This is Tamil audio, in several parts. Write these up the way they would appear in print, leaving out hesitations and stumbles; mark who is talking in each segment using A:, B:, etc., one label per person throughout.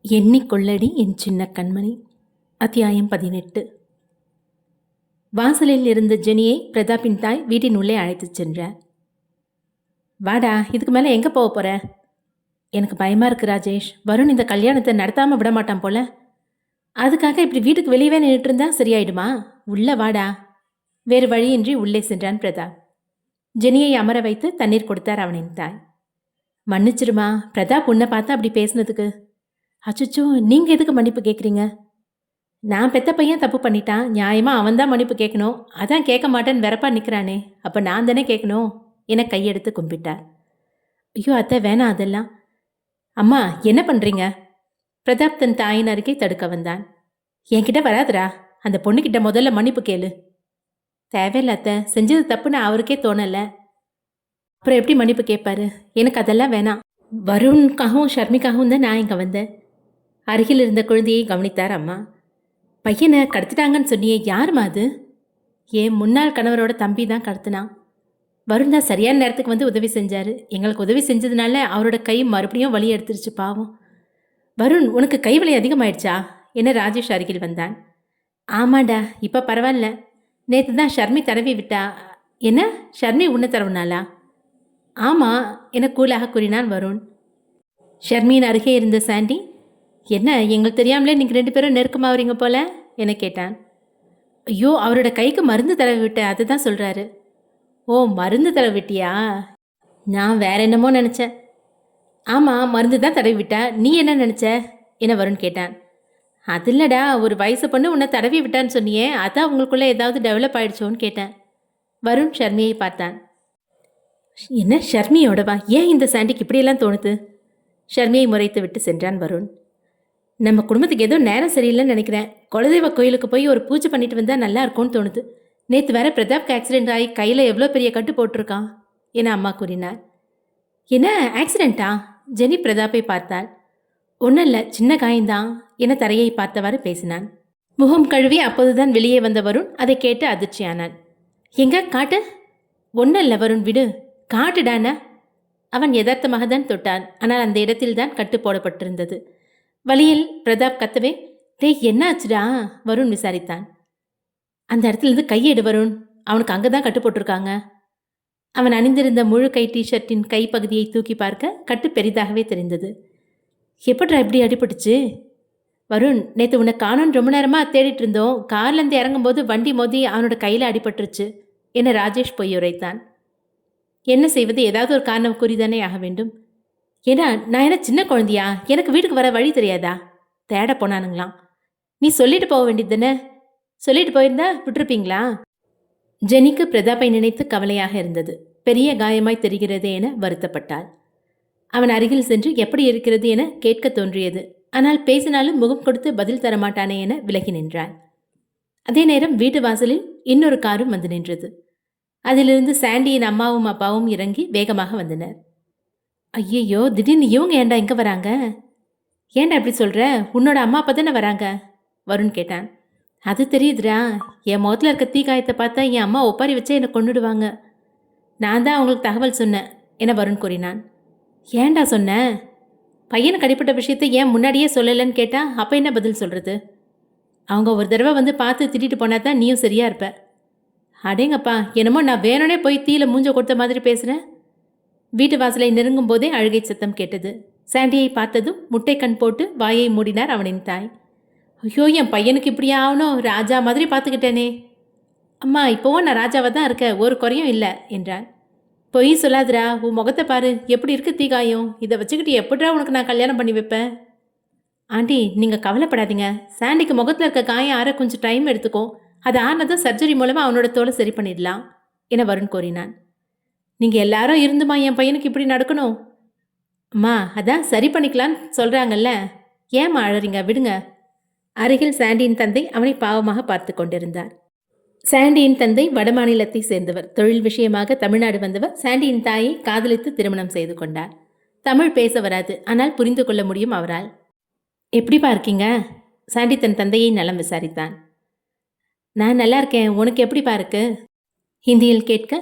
A: எண்ணிக்கொள்ளடி என் சின்ன கண்மணி. அத்தியாயம் 18. வாசலில் இருந்த ஜெனியை பிரதாப்பின் தாய் வீட்டின் உள்ளே அழைத்துச் சென்றார். வாடா, இதுக்கு மேலே எங்கே போக போற? எனக்கு பயமாக இருக்கு ராஜேஷ். வருண் இந்த கல்யாணத்தை நடத்தாமல் விட மாட்டான் போல. அதுக்காக இப்படி வீட்டுக்கு வெளியவே நின்றுட்டு இருந்தா சரியாயிடுமா? உள்ள வாடா. வேறு வழியின்றி உள்ளே சென்றான் பிரதாப். ஜெனியை அமர வைத்து தண்ணீர் கொடுத்தார் அவனின் தாய். மன்னிச்சிருமா, பிரதாப் உன்னை பார்த்தா அப்படி பேசினதுக்கு. அச்சுச்சோ, நீங்கள் எதுக்கு மன்னிப்பு கேட்குறீங்க? நான் பெத்த பையன் தப்பு பண்ணிட்டான், நியாயமாக அவன் தான் மன்னிப்பு கேட்கணும். அதான் கேட்க மாட்டேன்னு வெறப்பா நிற்கிறானே, அப்போ நான் தானே கேட்கணும் என கையெடுத்து கும்பிட்டார். ஐயோ அத்தை, வேணாம் அதெல்லாம். அம்மா என்ன பண்ணுறீங்க? பிரதாப் தன் தாயின் அருகே தடுக்க வந்தான். என்கிட்ட வராதுரா, அந்த பொண்ணுக்கிட்ட முதல்ல மன்னிப்பு கேளு. தேவையில்ல அத்தை, செஞ்சது தப்புன்னு அவருக்கே தோணலை. அப்புறம் எப்படி மன்னிப்பு கேட்பாரு? எனக்கு அதெல்லாம் வேணாம். வருணுக்காகவும் ஷர்மிக்காகவும் தான் நான் இங்கே வந்தேன். அருகில் இருந்த குழந்தையை கவனித்தார் அம்மா. பையனை கடத்திட்டாங்கன்னு சொன்னியே, யாருமா அது? என் முன்னாள் கணவரோட தம்பி தான் கடத்தினான். வருண் தான் சரியான நேரத்துக்கு வந்து உதவி செஞ்சார். எங்களுக்கு உதவி செஞ்சதுனால அவரோட கை மறுபடியும் வலி எடுத்துருச்சு பாவம். வருண், உனக்கு கை வலி அதிகமாயிடுச்சா என ராஜேஷ் அருகில் வந்தான். ஆமாண்டா, இப்போ பரவாயில்ல. நேற்று தான் ஷர்மி தடவி விட்டா. என்ன, ஷர்மி உன்னை தடவுனாளா? ஆமாம் என கூலாக கூறினான் வருண். ஷர்மியின் அருகே இருந்த சாண்டி, என்ன எங்களுக்கு தெரியாமலே நீங்கள் 2 பேரும் நெருக்கமாக வரீங்க போல என கேட்டான். ஐயோ, அவரோட கைக்கு மருந்து தடவி விட்ட, அதை தான் சொல்கிறாரு. ஓ, மருந்து தடவி விட்டியா? நான் வேற என்னமோ நினச்சேன். ஆமாம், மருந்து தான் தடவி விட்டா. நீ என்ன நினச்ச என வருண் கேட்டான். அது இல்லடா, ஒரு வயசு பொண்ணு உன்னை தடவி விட்டான்னு சொன்னியே, அதான் உங்களுக்குள்ளே ஏதாவது டெவலப் ஆகிடுச்சோன்னு கேட்டேன். வருண் ஷர்மியை பார்த்தான். என்ன ஷர்மியோடவா? ஏன் இந்த சாண்டிக்கு இப்படியெல்லாம் தோணுது? ஷர்மியை முறைத்து விட்டு சென்றான் வருண். நம்ம குடும்பத்துக்கு ஏதோ நேரம் சரியில்லைன்னு நினைக்கிறேன். குலதெய்வ கோயிலுக்கு போய் ஒரு பூஜை பண்ணிட்டு வந்தால் நல்லா இருக்கும்னு தோணுது. நேற்று வேற பிரதாப்க்கு ஆக்சிடென்ட் ஆகி கையில் எவ்வளோ பெரிய கட்டு போட்டிருக்கான் என அம்மா கூறினார். என்ன ஆக்சிடெண்ட்டா? ஜெனி பிரதாப்பை பார்த்தாள். ஒன்றும் இல்லை, சின்ன காயந்தான் என தரையை பார்த்தவாறு பேசினான். முகம் கழுவி அப்போதுதான் வெளியே வந்த வருண் அதை கேட்டு அதிர்ச்சியானான். எங்க காட்டு? ஒன்றும் இல்லை வருண், விடு. காட்டுடான. அவன் யதார்த்தமாக தான் தொட்டான். ஆனால் அந்த இடத்தில் தான் கட்டு போடப்பட்டிருந்தது. வழியில் பிரதாப் கத்தவே, டேய் என்ன ஆச்சுடா வருண் விசாரித்தான். அந்த இடத்துலேருந்து கையெடு வருண், அவனுக்கு அங்கே தான் கட்டு போட்டிருக்காங்க. அவன் அணிந்திருந்த முழு கை டிஷர்ட்டின் கைப்பகுதியை தூக்கி பார்க்க கட்டு பெரிதாகவே தெரிந்தது. எப்படிடா இப்படி அடிபட்டுச்சு? வருண், நேற்று உன்னை காணோன்னு ரொம்ப நேரமாக தேடிட்டு இருந்தோம். கார்லேருந்து இறங்கும்போது வண்டி மோதி அவனோட கையில் அடிபட்டுருச்சு என ராஜேஷ் பொய்யுரைத்தான். என்ன செய்வது, ஏதாவது ஒரு காரணம் கூறிதானே ஆக வேண்டும். ஏன்னா நான் என்ன சின்ன குழந்தையா? எனக்கு வீட்டுக்கு வர வழி தெரியாதா? தேட போனானுங்களாம். நீ சொல்லிட்டு போக வேண்டியது தானே? சொல்லிட்டு போயிருந்தா விட்டுருப்பீங்களா? ஜெனிக்கு பிரதாப்பை நினைத்து கவலையாக இருந்தது. பெரிய காயமாய் தெரிகிறதே என வருத்தப்பட்டாள். அவன் அருகில் சென்று எப்படி இருக்கிறது என கேட்க தோன்றியது. ஆனால் பேசினாலும் முகம் கொடுத்து பதில் தரமாட்டானே என விலகி நின்றாள். அதே நேரம் வீட்டு வாசலில் இன்னொரு காரும் வந்து நின்றது. அதிலிருந்து சாண்டியின் அம்மாவும் அப்பாவும் இறங்கி வேகமாக வந்தனர். ஐயையோ, திடீர்னு இவங்க ஏண்டா இங்கே வராங்க? ஏண்டா அப்படி சொல்கிற? உன்னோட அம்மா அப்பா தானே வராங்க வருண் கேட்டான். அது தெரியுதுடா, என் முகத்தில் இருக்க தீக்காயத்தை பார்த்தா என் அம்மா ஒப்பாரி வச்சே என்னை கொண்டுடுவாங்க. நான் தான் அவங்களுக்கு தகவல் சொன்னேன் என வருண் கூறினான். ஏண்டா சொன்ன? பையனுக்கு அடிப்பட்ட விஷயத்தை ஏன் முன்னாடியே சொல்லலைன்னு கேட்டால் அப்போ என்ன பதில் சொல்கிறது? அவங்க ஒரு தடவை வந்து பார்த்து திட்டிட்டு போனா தான் நீயும் சரியா இருப்ப. அடேங்கப்பா, என்னமோ நான் வேணும்னே போய் தீயில மூஞ்ச கொடுத்த மாதிரி பேசுகிறேன். வீட்டு வாசலை நெருங்கும் போதே அழுகை சத்தம் கேட்டது. சாண்டியை பார்த்ததும் முட்டை கண் போட்டு வாயை மூடினார் அவனின் தாய். ஐயோ, என் பையனுக்கு இப்படியே ஆகணும், ராஜா மாதிரி பார்த்துக்கிட்டேனே. அம்மா, இப்போவும் நான் ராஜாவாக தான் இருக்கேன், ஒரு குறையும் இல்லை என்றான். பொய் சொல்லாதுரா, உன் முகத்தை பாரு, எப்படி இருக்கு தீகாயம். இதை வச்சுக்கிட்டு எப்படிரா உனக்கு நான் கல்யாணம் பண்ணி வைப்பேன்? ஆண்டி, நீங்கள் கவலைப்படாதீங்க. சாண்டிக்கு முகத்தில் இருக்க காயம் ஆற கொஞ்சம் டைம் எடுத்துக்கும். அது ஆனதும் சர்ஜரி மூலமாக அவனோட தோலை சரி பண்ணிடலாம் என வருண் கூறினான். நீங்கள் எல்லாரும் இருந்துமா என் பையனுக்கு இப்படி நடக்கணும்? அம்மா, அதான் சரி பண்ணிக்கலான்னு சொல்கிறாங்கல்ல, ஏம்மா அழறீங்க, விடுங்க. அருகில் சாண்டியின் தந்தை அவனை பாவமாக பார்த்து கொண்டிருந்தார். சாண்டியின் தந்தை வடமாநிலத்தை சேர்ந்தவர். தொழில் விஷயமாக தமிழ்நாடு வந்தவர் சாண்டியின் தாயை காதலித்து திருமணம் செய்து கொண்டார். தமிழ் பேச வராது, ஆனால் புரிந்து கொள்ள முடியும் அவரால். எப்படிப்பா இருக்கீங்க? சாண்டி தன் தந்தையை நலம் விசாரித்தான். நான் நல்லா இருக்கேன், உனக்கு எப்படிப்பா இருக்கு? ஹிந்தியில் கேட்க,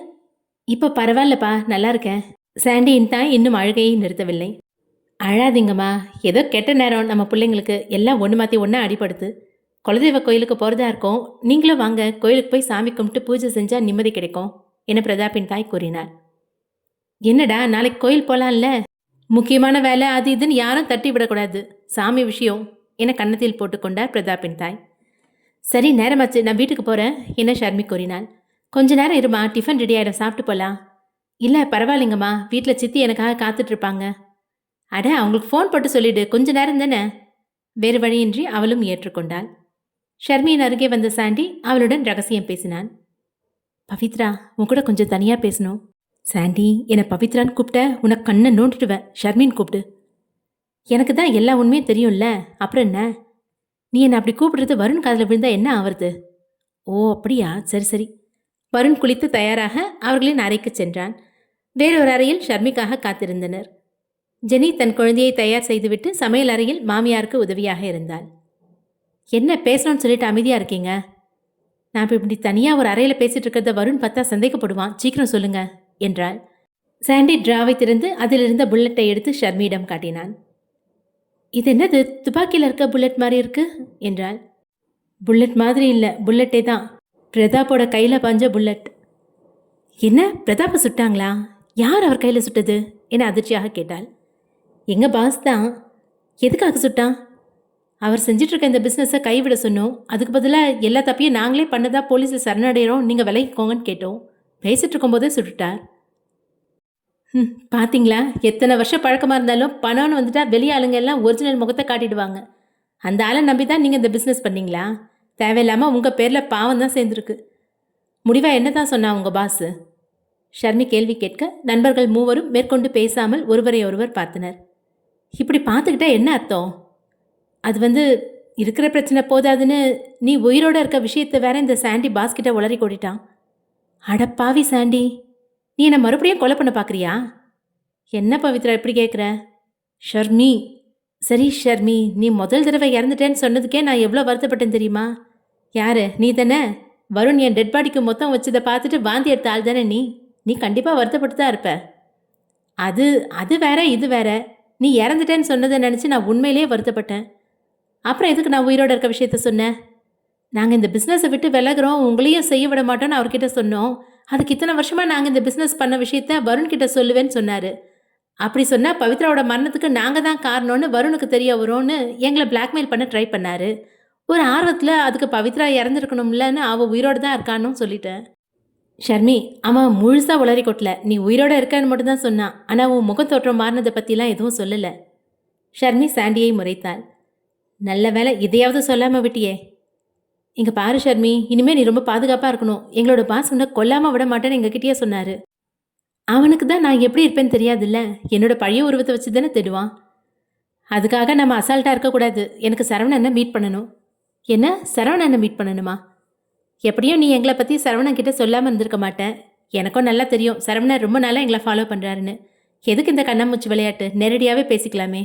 A: இப்போ பரவாயில்லப்பா, நல்லா இருக்கேன். சாண்டியின் தாய் இன்னும் அழுகையை நிறுத்தவில்லை. அழாதீங்கம்மா. ஏதோ கெட்ட நேரம் நம்ம பிள்ளைங்களுக்கு எல்லாம் ஒன்று மாற்றி ஒன்றா அடிபடுது. குலதெய்வ கோயிலுக்கு போகிறதா இருக்கோம். நீங்களும் வாங்க, கோயிலுக்கு போய் சாமி கும்பிட்டு பூஜை செஞ்சால் நிம்மதி கிடைக்கும் என பிரதாப்பின் தாய் கூறினார். என்னடா நாளைக்கு கோயில் போகலாம்ல? முக்கியமான வேலை அது இதுன்னு யாரும் தட்டி விடக்கூடாது. சாமி விஷயம் என கன்னத்தில் போட்டுக்கொண்டார் பிரதாப்பின் தாய். சரி நேரமாச்சு, நான் வீட்டுக்கு போகிறேன் என ஷர்மி கூறினாள். கொஞ்ச நேரம் இருமா, டிஃபன் ரெடி ஆகிடும், சாப்பிட்டு போகலாம். இல்லை பரவாயில்லைங்கம்மா, வீட்டில் சித்தி எனக்காக காத்துட்ருப்பாங்க. அட அவங்களுக்கு ஃபோன் போட்டு சொல்லிடு, கொஞ்ச நேரம் தானே. வேறு வழியின்றி அவளும் ஏற்றுக்கொண்டாள். ஷர்மியின் அருகே வந்த சாண்டி அவளுடன் ரகசியம் பேசினான். பவித்ரா, உன் கூட கொஞ்சம் தனியாக பேசணும். சாண்டி, என்னை பவித்ரான்னு கூப்பிட்ட உனக்கு கண்ணை நோண்டிடுவேன். ஷர்மின்னு கூப்பிடு. எனக்கு தான் எல்லா உண்மையும் தெரியும்ல, அப்புறம் என்ன? நீ என்னை அப்படி கூப்பிடுறது வருண் காதில் விழுந்தா என்ன ஆவறது? ஓ அப்படியா, சரி சரி. வருண் குளித்து தயாராக அவர்களின் அறைக்கு சென்றான். வேறொரு அறையில் ஷர்மிக்காக காத்திருந்தனர். ஜெனி தன் குழந்தையை தயார் செய்துவிட்டு சமையல் அறையில் மாமியாருக்கு உதவியாக இருந்தாள். என்ன பேசணும்னு சொல்லிட்டு அமைதியாக இருக்கீங்க? நான் இப்போ இப்படி தனியாக ஒரு அறையில் பேசிகிட்டு இருக்கிறத வருண் பார்த்தா சந்தேகப்படுவான், சீக்கிரம் சொல்லுங்க என்றாள். சாண்டி டிராவை திறந்து அதிலிருந்த புல்லட்டை எடுத்து ஷர்மியிடம் காட்டினான். இது என்னது, துப்பாக்கியில் இருக்க புல்லட் மாதிரி இருக்கு என்றாள். புல்லட் மாதிரி இல்லை, புல்லட்டே தான். பிரதாப்போட கையில் பாஞ்ச புல்லட். என்ன, பிரதாப்பை சுட்டாங்களா? யார் அவர் கையில் சுட்டது என அதிர்ச்சியாக கேட்டாள். எங்கள் பாஸ் தான். எதுக்காக சுட்டான்? அவர் செஞ்சிட்ருக்க இந்த பிஸ்னஸை கைவிட சொன்னோம். அதுக்கு பதிலாக எல்லா தப்பையும் நாங்களே பண்ணதா போலீஸில் சரணடைகிறோம், நீங்கள் விலகிக்கோங்கன்னு கேட்டோம். பேசிகிட்டு இருக்கும்போதே சுட்டுட்டார். பார்த்தீங்களா, எத்தனை வருஷம் பழக்கமாக இருந்தாலும் பணம்னு வந்துட்டா வெளியே ஆளுங்க எல்லாம் ஒரிஜினல் முகத்தை காட்டிடுவாங்க. அந்த ஆளை நம்பி தான் நீங்கள் இந்த பிஸ்னஸ் பண்ணீங்களா? தேவையில்லாமல் உங்கள் பேரில் பாவம் தான் சேர்ந்துருக்கு. முடிவாக என்ன தான் சொன்னா உங்கள் பாஸு? ஷர்மி கேள்வி கேட்க நண்பர்கள் மூவரும் மேற்கொண்டு பேசாமல் ஒருவரை ஒருவர் பார்த்தனர். இப்படி பார்த்துக்கிட்டா என்ன அர்த்தம்? அது இருக்கிற பிரச்சனை போதாதுன்னு நீ உயிரோடு இருக்க விஷயத்தை வேற இந்த சாண்டி பாஸ்கிட்ட உளறி கொடிட்டான். அடப்பாவி சாண்டி, நீ என்னை மறுபடியும் கொலை பண்ண பார்க்குறியா? என்ன பவித்ரா இப்படி கேட்குற? ஷர்மி, சரி ஷர்மி, நீ முதல் தடவை இறந்துட்டேன்னு சொன்னதுக்கே நான் எவ்வளோ வருத்தப்பட்டேன் தெரியுமா? யாரு, நீ தானே? வருண் என் டெட் பாடிக்கு மொத்தம் வச்சதை பார்த்துட்டு வாந்தி எடுத்த ஆள் தானே நீ? நீ கண்டிப்பாக வருத்தப்பட்டு தான் இருப்ப. அது வேற இது வேற. நீ இறந்துட்டேன்னு சொன்னதை நினச்சி நான் உண்மையிலேயே வருத்தப்பட்டேன். அப்புறம் எதுக்கு நான் உயிரோடு இருக்க விஷயத்த சொன்னேன்? நாங்கள் இந்த பிஸ்னஸை விட்டு விலகிறோம், உங்களையும் செய்ய விட மாட்டோன்னு அவர்கிட்ட சொன்னோம். அதுக்கு இத்தனை வருஷமாக நாங்கள் இந்த பிஸ்னஸ் பண்ண விஷயத்த வருண்கிட்ட சொல்லுவேன்னு சொன்னார். அப்படி சொன்னால் பவித்ராவோட மரணத்துக்கு நாங்கள் தான் காரணம்னு வருணுக்கு தெரிய வரும்னு எங்களை பிளாக்மெயில் பண்ண ட்ரை பண்ணார். ஒரு ஆர்வத்தில் அதுக்கு பவித்ரா இறந்துருக்கணும்லன்னு அவள் உயிரோடு தான் இருக்கான்னு சொல்லிட்டேன். ஷர்மி, அவன் முழுசாக உளறி கொட்டல. நீ உயிரோடு இருக்கன்னு மட்டும்தான் சொன்னான். ஆனால் உன் முகத்தோற்றம் மாறினதை பற்றிலாம் எதுவும் சொல்லலை. ஷர்மி சாண்டியை முறைத்தாள். நல்ல வேலை இதையாவது சொல்லாமல் விட்டியே. இங்கே பாரு ஷர்மி, இனிமேல் நீ ரொம்ப பாதுகாப்பாக இருக்கணும். எங்களோட பாஸ் உன்னை கொல்லாமல் விட மாட்டேன்னு எங்ககிட்டயே சொன்னார். அவனுக்கு தான் நான் எப்படி இருப்பேன்னு தெரியாதுல்ல. என்னோட பழைய உருவத்தை வச்சு தானே தேடுவான். அதுக்காக நம்ம அசால்ட்டாக இருக்கக்கூடாது. எனக்கு சரவணனை மீட் பண்ணணும். என்ன, சரவணனை மீட் பண்ணணுமா? எப்படியும் நீ எங்களை பற்றி சரவணன் கிட்ட சொல்லாமல் இருந்திருக்க மாட்டேன். எனக்கும் நல்லா தெரியும் சரவணன் ரொம்ப நாளாக எங்களை ஃபாலோ பண்ணுறாருன்னு. எதுக்கு இந்த கண்ணாமூச்சி விளையாட்டு? நேரடியாகவே பேசிக்கலாமே.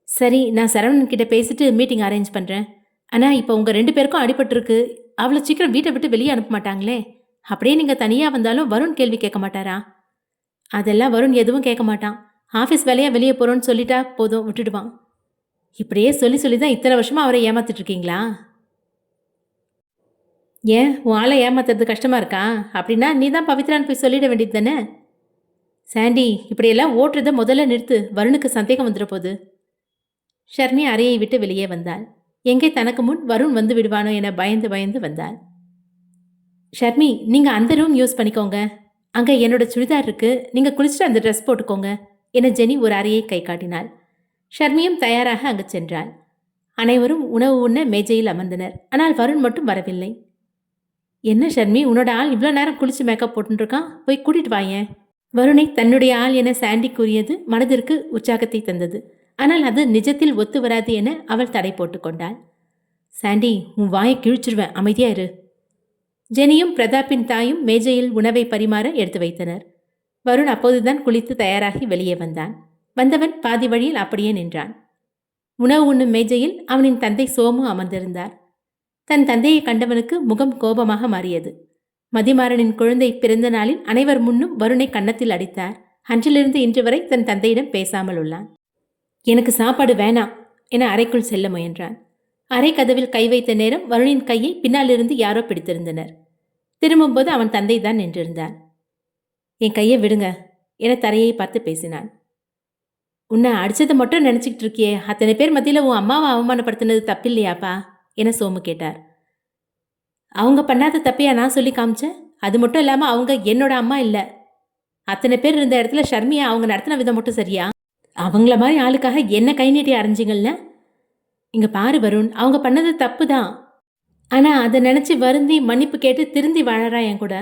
A: சரி, நான் சரவணன் கிட்ட பேசிட்டு மீட்டிங் அரேஞ்ச் பண்ணுறேன். ஆனால் இப்போ உங்கள் 2 பேருக்கும் அடிபட்டுருக்கு. அவ்வளோ சீக்கிரம் வீட்டை விட்டு வெளியே அனுப்ப மாட்டாங்களே. அப்படியே நீங்கள் தனியாக வந்தாலும் வருண் கேள்வி கேட்க மாட்டாரா? அதெல்லாம் வருண் எதுவும் கேட்க மாட்டான். ஆஃபீஸ் வேலையாக வெளியே போகிறோன்னு சொல்லிட்டா போதும், விட்டுடுவான். இப்படியே சொல்லி தான் இத்தனை வருஷமாக அவரை ஏமாத்திட்டுருக்கீங்களா? ஏன், உன் ஆளை ஏமாத்துறது கஷ்டமாக இருக்கா? அப்படின்னா நீ தான் பவித்ரான்னு போய் சொல்லிட வேண்டியது தானே. சாண்டி, இப்படியெல்லாம் ஓட்டுறதை முதல்ல நிறுத்து. வருணுக்கு சந்தேகம் வந்துட போகுது. ஷர்மி அறையை விட்டு வெளியே வந்தாள். எங்கே தனக்கு முன் வருண் வந்து விடுவானோ என பயந்து வந்தாள். ஷர்மி, நீங்கள் அந்த ரூம் யூஸ் பண்ணிக்கோங்க. அங்கே என்னோட சுடிதார் இருக்கு, நீங்கள் குளிச்சுட்டு அந்த ட்ரெஸ் போட்டுக்கோங்க என ஜெனி ஒரு அறையை கை காட்டினாள். ஷர்மியும் தயாராக அங்கு சென்றாள். அனைவரும் உணவு உண்ண மேஜையில் அமர்ந்தனர். ஆனால் வருண் மட்டும் வரவில்லை. என்ன ஷர்மி, உன்னோட ஆள் இவ்வளோ நேரம் குளிச்சு மேக்கப் போட்டுருக்கான், போய் கூட்டிட்டு வாயேன். வருணை தன்னுடைய ஆள் என சாண்டி கூறியது மனதிற்கு உற்சாகத்தை தந்தது. ஆனால் அது நிஜத்தில் ஒத்து வராது என அவள் தடை போட்டு கொண்டாள். சாண்டி, உன் வாயை கிழிச்சிருவேன், அமைதியா இரு. ஜெனியும் பிரதாப்பின் தாயும் மேஜையில் உணவை பரிமாற எடுத்து வைத்தனர். வருண் அப்போதுதான் குளித்து தயாராகி வெளியே வந்தான். வந்தவன் பாதி வழியில் அப்படியே நின்றான். உணவு உண்ணும் மேஜையில் அவனின் தந்தை சோமு அமர்ந்திருந்தார். தன் தந்தையை கண்டவனுக்கு முகம் கோபமாக மாறியது. மதிமாறனின் குழந்தை பிறந்த நாளில் அனைவர் முன்னும் வருணை கன்னத்தில் அடித்தார். அன்றிலிருந்து இன்று வரை தன் தந்தையிடம் பேசாமல் உள்ளான். எனக்கு சாப்பாடு வேணாம் என அறைக்குள் செல்ல முயன்றான். அறை கதவில் கை வைத்த நேரம் வருணின் கையை பின்னாலிருந்து யாரோ பிடித்திருந்தனர். திரும்பும்போது அவன் தந்தை தான் நின்றிருந்தான். என் கையை விடுங்க என தரையை பார்த்து பேசினான். உன்னை அடிச்சதை மட்டும் நினச்சிக்கிட்டு இருக்கியே, அத்தனை பேர் மத்தியில் உன் அம்மாவை அவமானப்படுத்தினது தப்பில்லையாப்பா என சோமு கேட்டார். அவங்க பண்ணாத தப்பையா நான் சொல்லி காமிச்சேன்? அது மட்டும் இல்லாமல் அவங்க என்னோட அம்மா இல்லை. அத்தனை பேர் இருந்த இடத்துல ஷர்மியா அவங்க நடத்தின விதம் மட்டும் சரியா? அவங்கள மாதிரி ஆளுக்காக என்ன கை நீட்டி அரைஞ்சிங்கள்ல? இங்கே பாரு வருண், அவங்க பண்ணது தப்பு தான். ஆனால் அதை நினச்சி வருந்தி மன்னிப்பு கேட்டு திருந்தி வாழறா என் கூட.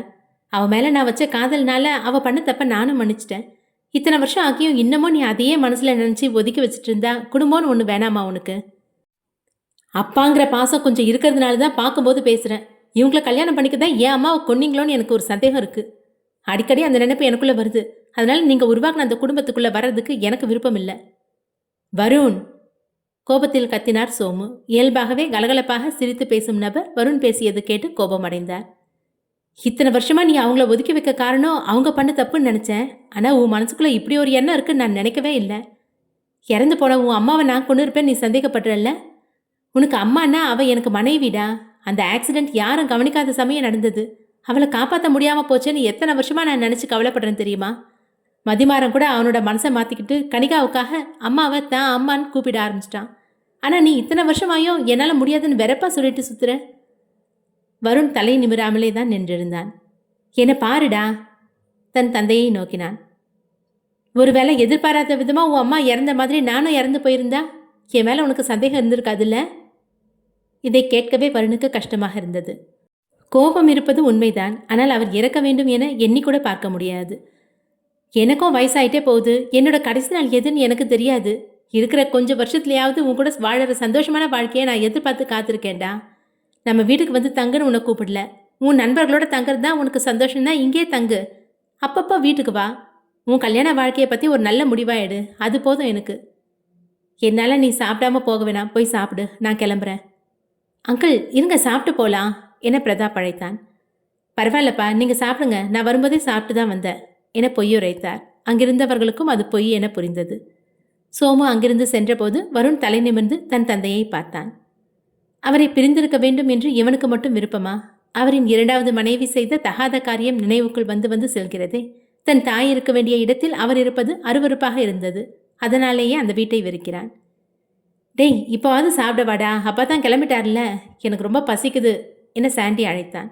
A: அவள் மேலே நான் வச்ச காதல்னால அவள் பண்ண தப்ப நானும் மன்னிச்சிட்டேன். இத்தனை வருஷம் ஆகியும் இன்னமும் நீ அதையே மனசில் நினச்சி ஒதுக்கி வச்சுட்டு இருந்தா குடும்பம்னு ஒன்று வேணாமா உனக்கு? அப்பாங்கிற பாசம் கொஞ்சம் இருக்கிறதுனால தான் பார்க்கும்போது பேசுகிறேன். இவங்களை கல்யாணம் பண்ணிக்க தான் என் அம்மாவை கொன்னீங்களோன்னு எனக்கு ஒரு சந்தேகம் இருக்குது. அடிக்கடி அந்த நினைப்பு எனக்குள்ளே வருது. அதனால் நீங்கள் உருவாக்கின அந்த குடும்பத்துக்குள்ளே வர்றதுக்கு எனக்கு விருப்பம் இல்லை. வருண் கோபத்தில் கத்தினார் சோமு. இயல்பாகவே கலகலப்பாக சிரித்து பேசும் நபர் வருண் பேசியது கேட்டு கோபமடைந்தார். இத்தனை வருஷமா நீ அவங்கள ஒதுக்கி வைக்க காரணம் அவங்க பண்ண தப்புன்னு நினச்சேன். ஆனால் உன் மனசுக்குள்ளே இப்படி ஒரு எண்ணம் இருக்குன்னு நான் நினைக்கவே இல்லை. இறந்து போன உன் அம்மாவை நான் கொண்டு இருப்பேன் நீ சந்தேகப்படுறல்ல? உனக்கு அம்மானா அவள் எனக்கு மனைவிடா. அந்த ஆக்சிடெண்ட் யாரும் கவனிக்காத சமயம் நடந்தது. அவளை காப்பாற்ற முடியாமல் போச்சேன்னு எத்தனை வருஷமாக நான் நினச்சி கவலைப்படுறேன் தெரியுமா? மதிமாறன் கூட அவனோட மனசை மாற்றிக்கிட்டு கனிகாவுக்காக அம்மாவை தான் அம்மான்னு கூப்பிட ஆரம்பிச்சிட்டான். ஆனால் நீ இத்தனை வருஷமாயும் என்னால் முடியாதுன்னு வெறப்பா சொல்லிட்டு சுத்துற. வருண் தலை நிமிராமலே தான் நின்றிருந்தான். என்ன பாருடா தன் தந்தையை நோக்கினான். ஒருவேளை எதிர்பாராத விதமாக உன் அம்மா இறந்த மாதிரி நானும் இறந்து போயிருந்தா என் மேலே உனக்கு சந்தேகம் இருந்திருக்காதுல்ல? இதை கேட்கவே வருணுக்கு கஷ்டமாக இருந்தது. கோபம் இருப்பது உண்மைதான். ஆனால் அவர் இறக்க வேண்டும் என எண்ணிக்கூட பார்க்க முடியாது. எனக்கும் வயசாயிட்டே போகுது. என்னோட கடைசி நாள் எதுன்னு எனக்கு தெரியாது. இருக்கிற கொஞ்சம் வருஷத்துலையாவது உன் கூட வாழற சந்தோஷமான வாழ்க்கையை நான் எதிர்பார்த்து காத்திருக்கேன்டா. நம்ம வீட்டுக்கு வந்து தங்குன்னு உன்னை கூப்பிடல. உன் நண்பர்களோட தங்குறது தான் உனக்கு சந்தோஷம்னா இங்கே தங்கு. அப்பப்போ வீட்டுக்கு வா. உன் கல்யாண வாழ்க்கையை பற்றி ஒரு நல்ல முடிவாக எடு. அது போதும் எனக்கு. என்னால் நீ சாப்பிடாம போக வேணாம். போய் சாப்பிடு, நான் கிளம்புறேன். அங்கிள் இருங்க, சாப்பிட்டு போகலாம் என பிரதாப் அழைத்தான். பரவாயில்லப்பா, நீங்கள் சாப்பிடுங்க, நான் வரும்போதே சாப்பிட்டு தான் வந்தேன் என பொய்யுரைத்தார். அங்கிருந்தவர்களுக்கும் அது பொய் என புரிந்தது. சோமு அங்கிருந்து சென்றபோது வருண் தலை நிமிர்ந்து தன் தந்தையை பார்த்தான். அவரை பிரிந்திருக்க வேண்டும் என்று இவனுக்கு மட்டும் விருப்பமா? அவரின் இரண்டாவது மனைவி செய்த தகாத காரியம் நினைவுக்குள் வந்து வந்து செல்கிறதே. தன் தாய் இருக்க வேண்டிய இடத்தில் அவர் இருப்பது அருவருப்பாக இருந்தது. அதனாலேயே அந்த வீட்டை வெறுக்கிறான். டேய், இப்போவாது சாப்பிட வாடா, அப்பா தான் கிளம்பிட்டார்ல, எனக்கு ரொம்ப பசிக்குது என சாண்டி அழைத்தான்.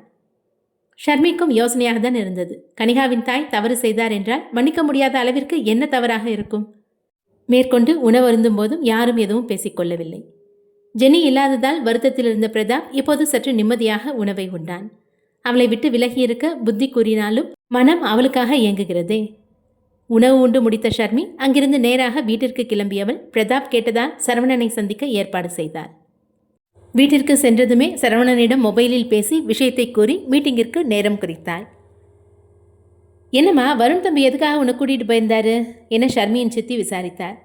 A: ஷர்மிக்கும் யோசனையாக தான் இருந்தது. கனிகாவின் தாய் தவறு செய்தார் என்றால் மன்னிக்க முடியாத அளவிற்கு என்ன தவறாக இருக்கும்? மேற்கொண்டு உணவருந்தும் போதும் யாரும் எதுவும் பேசிக்கொள்ளவில்லை. ஜெனி இல்லாததால் வருத்தத்தில் இருந்த பிரதாப் இப்போது சற்று நிம்மதியாக உணவை உண்டான். அவளை விட்டு விலகியிருக்க புத்தி கூறினாலும் மனம் அவளுக்காக இயங்குகிறதே. உணவு உண்டு முடித்த ஷர்மி அங்கிருந்து நேராக வீட்டிற்கு கிளம்பியவள் பிரதாப் கேட்டதால் சரவணனை சந்திக்க ஏற்பாடு செய்தாள். வீட்டிற்கு சென்றதுமே சரவணனிடம் மொபைலில் பேசி விஷயத்தை கூறி மீட்டிங்கிற்கு நேரம் குறித்தாள். என்னம்மா, வருண் தம்பி எதுக்காக உன்னை கூட்டிகிட்டு போயிருந்தாரு என ஷர்மியின் சித்தி விசாரித்தார்.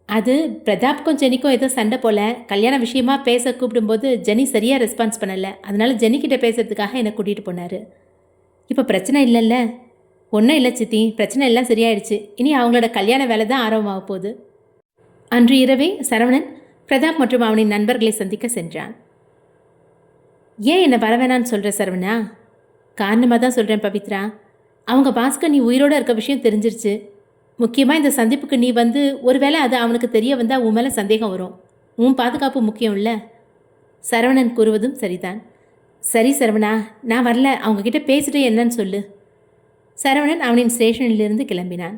A: அது பிரதாப்க்கும் ஜெனிக்கும் ஏதோ சண்டை போல. கல்யாண விஷயமா பேச கூப்பிடும்போது ஜெனி சரியாக ரெஸ்பான்ஸ் பண்ணலை. அதனால ஜெனிக்கிட்ட பேசுறதுக்காக என்னை கூட்டிகிட்டு போனார். இப்போ பிரச்சனை இல்லைல்ல? ஒன்றும் இல்லை சித்தி, பிரச்சனை எல்லாம் சரியாயிடுச்சு. இனி அவங்களோட கல்யாண வேலை தான் ஆரம்பமாக போகுது. அன்று இரவே சரவணன் பிரதாப் மற்றும் அவனின் நண்பர்களை சந்திக்க சென்றான். ஏன் என்னை வரவேணான்னு சொல்கிற சரவணா? காரணமாக தான் சொல்கிறேன் பவித்ரா. அவங்க பாஸ்கர் நீ உயிரோடு இருக்க விஷயம் தெரிஞ்சிருச்சு. முக்கியமாக இந்த சந்திப்புக்கு நீ வந்து ஒருவேளை அது அவனுக்கு தெரிய வந்தால் உன் மேலே சந்தேகம் வரும். உன் பாதுகாப்பு முக்கியம் இல்லை. சரவணன் கூறுவதும் சரிதான். சரி சரவணா, நான் வரல, அவங்கக்கிட்ட பேசிட்டு என்னன்னு சொல்லு. சரவணன் அவனின் ஸ்டேஷனிலிருந்து கிளம்பினான்.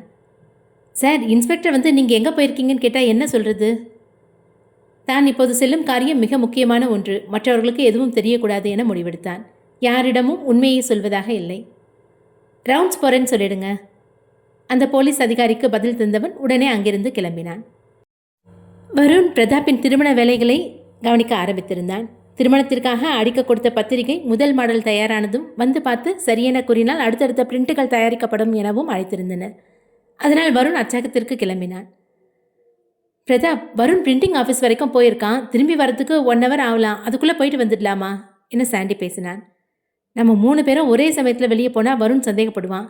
A: சார், இன்ஸ்பெக்டர் வந்து நீங்கள் எங்கே போயிருக்கீங்கன்னு கேட்டால் என்ன சொல்கிறது? தான் இப்போது செல்லும் காரியம் மிக முக்கியமான ஒன்று, மற்றவர்களுக்கு எதுவும் தெரியக்கூடாது என முடிவெடுத்தான். யாரிடமும் உண்மையை சொல்வதாக இல்லை. ரவுண்ட்ஸ் போகிறேன்னு சொல்லிடுங்க. அந்த போலீஸ் அதிகாரிக்கு பதில் தந்தவன் உடனே அங்கிருந்து கிளம்பினான். வருண் பிரதாப்பின் திருமண வேலைகளை கவனிக்க ஆரம்பித்திருந்தான். திருமணத்திற்காக அடிக்க கொடுத்த பத்திரிகை முதல் மாடல் தயாரானதும் வந்து பார்த்து சரியென கூறினால் அடுத்தடுத்த பிரிண்ட்டுகள் தயாரிக்கப்படும் எனவும் அழைத்திருந்தனர். அதனால் வருண் அச்சகத்திற்கு கிளம்பினான். பிரதாப், வருண் பிரிண்டிங் ஆஃபீஸ் வரைக்கும் போயிருக்கான். திரும்பி வரதுக்கு 1 hour ஆகலாம். அதுக்குள்ளே போயிட்டு வந்துடலாமா என சாண்டி பேசினான். நம்ம 3 பேரும் ஒரே சமயத்தில் வெளியே போனால் வருண் சந்தேகப்படுவான்.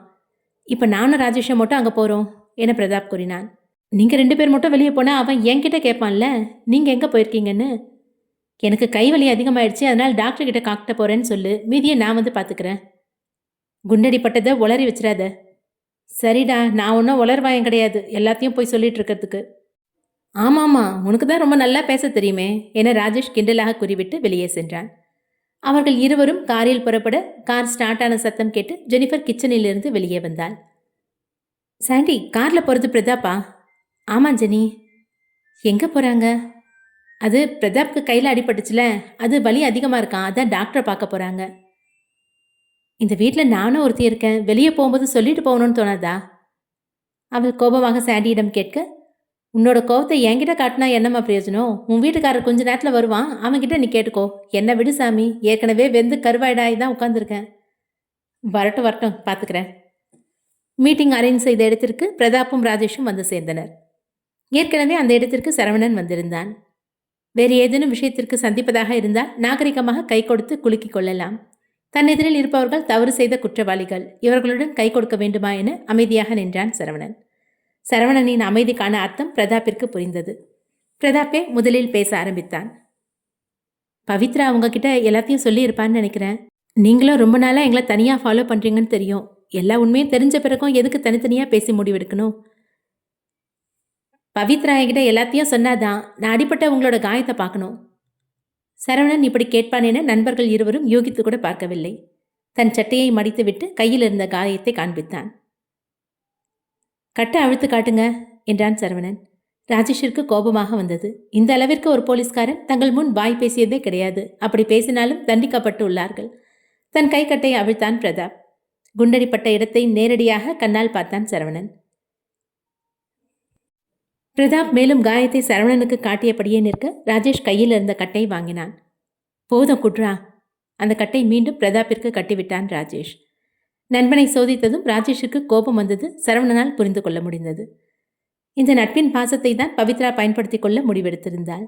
A: இப்போ நானும் ராஜேஷை மட்டும் அங்கே போகிறோம் என பிரதாப் கூறினான். நீங்கள் 2 பேர் மட்டும் வெளியே போனால் அவன் என்கிட்ட கேட்பான்ல, நீங்கள் எங்கே போயிருக்கீங்கன்னு. எனக்கு கை வலி அதிகமாயிடுச்சு, அதனால் டாக்டர் கிட்ட காட்ட போகிறேன்னு சொல்லு, மீதியை நான் வந்து பார்த்துக்கிறேன். குண்டடி பட்டதை உளறி வச்சிடாத. சரிடா, நான் ஒன்றும் உளர்வாயம் கிடையாது, எல்லாத்தையும் போய் சொல்லிட்டு இருக்கிறதுக்கு. ஆமாம்மா, உனக்கு தான் ரொம்ப நல்லா பேச தெரியுமே என ராஜேஷ் கிண்டலாக கூறிவிட்டு வெளியே சென்றான். அவர்கள் இருவரும் காரில் புறப்பட கார் ஸ்டார்ட் ஆன சத்தம் கேட்டு ஜெனிஃபர் கிச்சனிலிருந்து வெளியே வந்தாள். சாண்டி, காரில் போகிறது பிரதாப்பா? ஆமாம் ஜெனி. எங்கே போகிறாங்க? அது பிரதாப்க்கு கையில் அடிபட்டுச்சுல, அது வலி அதிகமாக இருக்கான், அதான் டாக்டரை பார்க்க போகிறாங்க. இந்த வீட்டில் நானும் ஒருத்தி இருக்கேன், வெளியே போகும்போது சொல்லிட்டு போகணும்னு தோணாதா? அவள் கோபமாக சாண்டியிடம் கேட்க, உன்னோட கோபத்தை என்கிட்ட காட்டினா என்னம்மா பிரயோஜனம்? உன் வீட்டுக்காரர் கொஞ்ச நேரத்தில் வருவான், அவன்கிட்ட நீ கேட்டுக்கோ. என்னை விடு சாமி, ஏற்கனவே வெந்து கருவாயிடாய் தான் உட்காந்துருக்கேன். வரட்டும் வரட்டும், பார்த்துக்கிறேன். மீட்டிங் அரேஞ்ச் செய்த இடத்திற்கு பிரதாப்பும் ராஜேஷும் வந்து சேர்ந்தனர். ஏற்கனவே அந்த இடத்திற்கு சரவணன் வந்திருந்தான். வேறு ஏதேனும் விஷயத்திற்கு சந்திப்பதாக இருந்தால் நாகரிகமாக கை கொடுத்து குலுக்கிக் கொள்ளலாம். தன் எதிரில் இருப்பவர்கள் தவறு செய்த குற்றவாளிகள், இவர்களுடன் கை கொடுக்க வேண்டுமா என அமைதியாக நின்றான் சரவணன். சரவணனின் அமைதிக்கான அர்த்தம் பிரதாப்பிற்கு புரிந்தது. பிரதாப்பே முதலில் பேச ஆரம்பித்தான். பவித்ரா உங்ககிட்ட எல்லாத்தையும் சொல்லியிருப்பான்னு நினைக்கிறேன். நீங்களும் ரொம்ப நாளாக எங்களை தனியாக ஃபாலோ பண்ணுறீங்கன்னு தெரியும். எல்லா உண்மையும் தெரிஞ்ச பிறகும் எதுக்கு தனித்தனியாக பேசி முடிவெடுக்கணும்? பவித்ரா என்கிட்ட எல்லாத்தையும் சொன்னாதான் நான் அடிப்பட்ட உங்களோட காயத்தை பார்க்கணும். சரவணன் இப்படி கேட்பான் என நண்பர்கள் இருவரும் யோகித்து கூட பார்க்கவில்லை. தன் சட்டையை மடித்துவிட்டு கையில் இருந்த காயத்தை காண்பித்தான். கட்டை அழுத்து காட்டுங்க என்றான் சரவணன். ராஜேஷிற்கு கோபமாக வந்தது. இந்த அளவிற்கு ஒரு போலீஸ்காரன் தங்கள் முன் வாய் பேசியதே கிடையாது. அப்படி பேசினாலும் தண்டிக்கப்பட்டு உள்ளார்கள். தன் கை கட்டை அவிழ்த்தான் பிரதாப். குண்டடிப்பட்ட இடத்தை நேரடியாக கண்ணால் பார்த்தான் சரவணன். பிரதாப் மேலும் காயத்தை சரவணனுக்கு காட்டியபடியே நிற்க ராஜேஷ் கையில் இருந்த கட்டை வாங்கினான். போதும் குட்ரா. அந்த கட்டை மீண்டும் பிரதாப்பிற்கு கட்டிவிட்டான் ராஜேஷ். நண்பனை சோதித்ததும் ராஜேஷுக்கு கோபம் வந்தது சரவணனால் புரிந்து கொள்ள முடிந்தது. இந்த நட்பின் பாசத்தை தான் பவித்ரா பயன்படுத்தி கொள்ள முடிவெடுத்திருந்தாள்.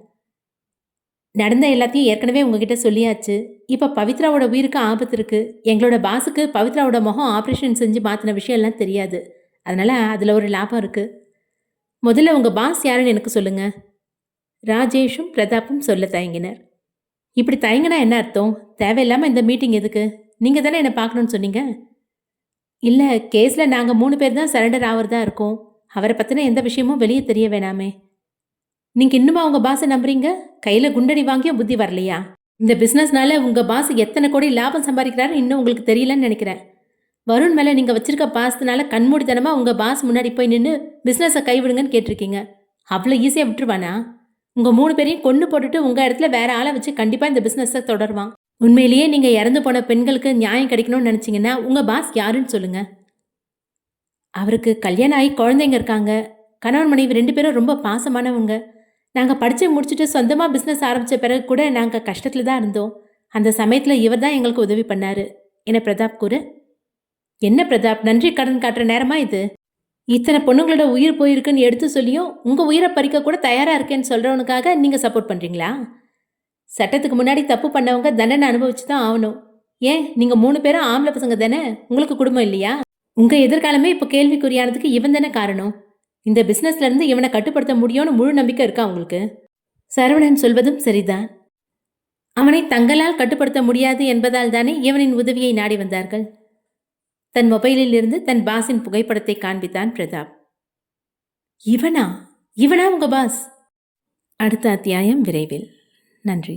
A: நடந்த எல்லாத்தையும் ஏற்கனவே உங்ககிட்ட சொல்லியாச்சு. இப்போ பவித்ராவோட உயிருக்கு ஆபத்து இருக்கு. எங்களோட பாஸுக்கு பவித்ராவோட முகம் ஆப்ரேஷன் செஞ்சு மாற்றின விஷயம் எல்லாம் தெரியாது. அதனால அதில் ஒரு லாபம் இருக்கு. முதல்ல உங்கள் பாஸ் யாருன்னு எனக்கு சொல்லுங்க. ராஜேஷும் பிரதாப்பும் சொல்ல தயங்கினர். இப்படி தயங்கினா என்ன அர்த்தம்? தேவையில்லாமல் இந்த மீட்டிங் எதுக்கு? நீங்கள் தானே என்னை பார்க்கணுன்னு சொன்னீங்க. இல்லை, கேஸில் நாங்கள் 3 பேர் தான் சரண்டர் ஆகிறதா இருக்கோம். அவரை பற்றின எந்த விஷயமும் வெளியே தெரிய வேணாமே. நீங்கள் இன்னுமா உங்கள் பாஸை நம்புறீங்க? கையில் குண்டடி வாங்கியும் புத்தி வரலையா? இந்த பிஸ்னஸ்னால உங்கள் பாஸ் எத்தனை கோடி லாபம் சம்பாதிக்கிறாருன்னு இன்னும் உங்களுக்கு தெரியலன்னு நினைக்கிறேன். வருண் மேலே நீங்கள் வச்சிருக்க பாசத்தினால கண்மூடித்தனமாக உங்கள் பாஸ் முன்னாடி போய் நின்று பிஸ்னஸை கைவிடுங்கன்னு கேட்டிருக்கீங்க. அவ்வளோ ஈஸியாக விட்டுருவானா? உங்கள் 3 பேரையும் கொண்டு போட்டுட்டு உங்கள் இடத்துல வேற ஆளை வச்சு கண்டிப்பாக இந்த பிஸ்னஸை தொடருவான். உண்மையிலேயே நீங்கள் இறந்து போன பெண்களுக்கு நியாயம் கிடைக்கணும்னு நினச்சிங்கன்னா உங்கள் பாஸ் யாருன்னு சொல்லுங்கள். அவருக்கு கல்யாணம் ஆகி குழந்தைங்க இருக்காங்க. கணவன் மனைவி 2 பேரும் ரொம்ப பாசமானவங்க. நாங்கள் படித்து முடிச்சுட்டு சொந்தமாக பிஸ்னஸ் ஆரம்பித்த பிறகு கூட நாங்கள் கஷ்டத்தில் தான் இருந்தோம். அந்த சமயத்தில் இவர் தான் எங்களுக்கு உதவி பண்ணார் என பிரதாப் கூற, என்ன பிரதாப், நன்றி கடன் காட்டுற நேரமா இது? இத்தனை பொண்ணுங்களோட உயிர் போயிருக்குன்னு எடுத்து சொல்லியும் உங்கள் உயிரை பறிக்க கூட தயாராக இருக்கேன்னு சொல்கிறவனுக்காக நீங்கள் சப்போர்ட் பண்ணுறீங்களா? சட்டத்துக்கு முன்னாடி தப்பு பண்ணவங்க தண்டனை அனுபவிச்சு தான் ஆகணும். ஏன், நீங்கள் 3 பேரும் ஆம்பளை பசங்க தானே? உங்களுக்கு குடும்பம் இல்லையா? உங்கள் எதிர்காலமே இப்போ கேள்விக்குறியானதுக்கு இவன் தானே காரணம். இந்த பிஸ்னஸ்லேருந்து இவனை கட்டுப்படுத்த முடியும்னு முழு நம்பிக்கை இருக்கா உங்களுக்கு? சரவணன் சொல்வதும் சரிதான். அவனை தங்களால் கட்டுப்படுத்த முடியாது என்பதால் தானே இவனின் உதவியை நாடி வந்தார்கள். தன் மொபைலில் இருந்து தன் பாஸின் புகைப்படத்தை காண்பித்தான் பிரதாப். இவனா உங்க பாஸ்? அடுத்த அத்தியாயம் விரைவில். நன்றி.